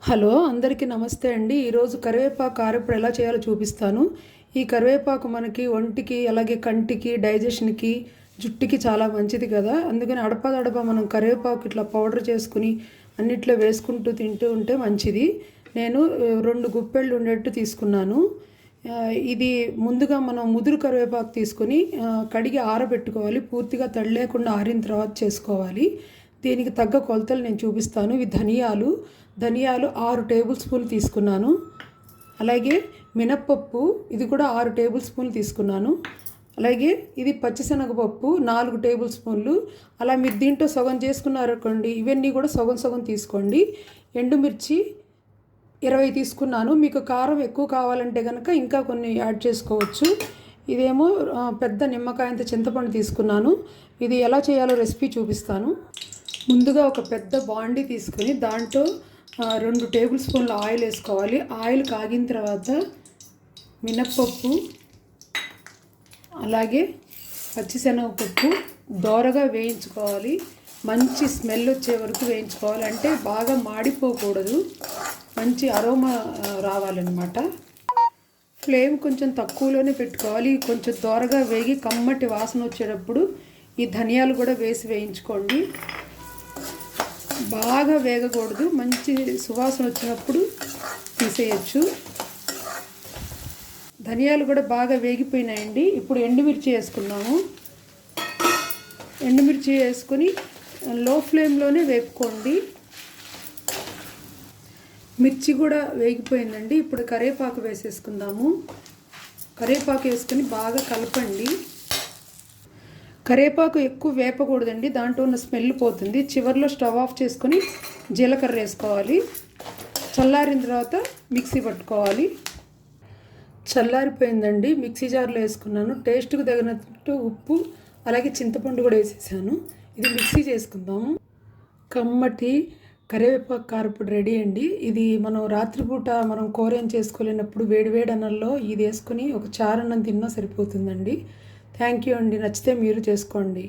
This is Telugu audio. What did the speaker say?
హలో అందరికీ నమస్తే అండి. ఈరోజు కరివేపాకు కారప్పుడు ఎలా చేయాలో చూపిస్తాను. ఈ కరివేపాకు మనకి ఒంటికి అలాగే కంటికి డైజెషన్కి జుట్టుకి చాలా మంచిది కదా. అందుకని అడపదడప మనం కరివేపాకు ఇట్లా పౌడర్ చేసుకుని అన్నిట్లో వేసుకుంటూ తింటూ ఉంటే మంచిది. నేను 2 గుప్పెళ్ళు ఉండేట్టు తీసుకున్నాను. ఇది ముందుగా మనం ముదురు కరివేపాకు తీసుకొని కడిగి ఆరబెట్టుకోవాలి. పూర్తిగా తడి లేకుండా ఆరిన తర్వాత చేసుకోవాలి. దీనికి తగ్గ కొలతలు నేను చూపిస్తాను. ఇవి ధనియాలు 6 టేబుల్ స్పూన్లు తీసుకున్నాను. అలాగే మినప్పప్పు ఇది కూడా 6 టేబుల్ స్పూన్లు తీసుకున్నాను. అలాగే ఇది పచ్చిశనగపప్పు 4 టేబుల్ స్పూన్లు. అలా మీరు దీంట్లో సగం చేసుకున్నారనుకోండి, ఇవన్నీ కూడా సగం సగం తీసుకోండి. ఎండుమిర్చి 20 తీసుకున్నాను. మీకు కారం ఎక్కువ కావాలంటే కనుక ఇంకా కొన్ని యాడ్ చేసుకోవచ్చు. ఇదేమో పెద్ద నిమ్మకాయంత చింతపండు తీసుకున్నాను. ఇది ఎలా చేయాలో రెసిపీ చూపిస్తాను. ముందుగా ఒక పెద్ద బాండీ తీసుకొని దాంట్లో 2 టేబుల్ స్పూన్ల ఆయిల్ వేసుకోవాలి. ఆయిల్ కాగిన తర్వాత మినప్పప్పు అలాగే పచ్చిశనగపప్పు దోరగా వేయించుకోవాలి. మంచి స్మెల్ వచ్చే వరకు వేయించుకోవాలి. అంటే బాగా మాడిపోకూడదు, మంచి అరోమా రావాలన్నమాట. ఫ్లేమ్ కొంచెం తక్కువలోనే పెట్టుకోవాలి. కొంచెం దోరగా వేగి కమ్మటి వాసన వచ్చేటప్పుడు ఈ ధనియాలు కూడా వేసి వేయించుకోండి. బాగా వేగకూడదు, మంచి సువాసన వచ్చినప్పుడు తీసేయచ్చు. ధనియాలు కూడా బాగా వేగిపోయినాయండి. ఇప్పుడు ఎండుమిర్చి వేసుకున్నాము. ఎండుమిర్చి వేసుకొని లో ఫ్లేమ్లోనే వేపుకోండి. మిర్చి కూడా వేగిపోయిందండి. ఇప్పుడు కరివేపాకు వేసేసుకుందాము. కరివేపాకు వేసుకొని బాగా కలపండి. కరివేపాకు ఎక్కువ వేపకూడదండి, దాంట్లో ఉన్న స్మెల్ పోతుంది. చివరిలో స్టవ్ ఆఫ్ చేసుకొని జీలకర్ర వేసుకోవాలి. చల్లారిన తర్వాత మిక్సీ పట్టుకోవాలి. చల్లారిపోయిందండి. మిక్సీ జార్లో వేసుకున్నాను. టేస్ట్కు తగినట్టు ఉప్పు అలాగే చింతపండు కూడా వేసేసాను. ఇది మిక్సీ చేసుకుందాము. కమ్మటి కరివేపాకు కారపొడి రెడీ అండి. ఇది మనం రాత్రిపూట మనం కూర ఏం చేసుకోలేనప్పుడు వేడివేడి అన్నంలో ఇది వేసుకొని ఒక చారన్నం తిన్నా సరిపోతుందండి. థ్యాంక్ యూ అండి. నచ్చితే మీరు చేసుకోండి.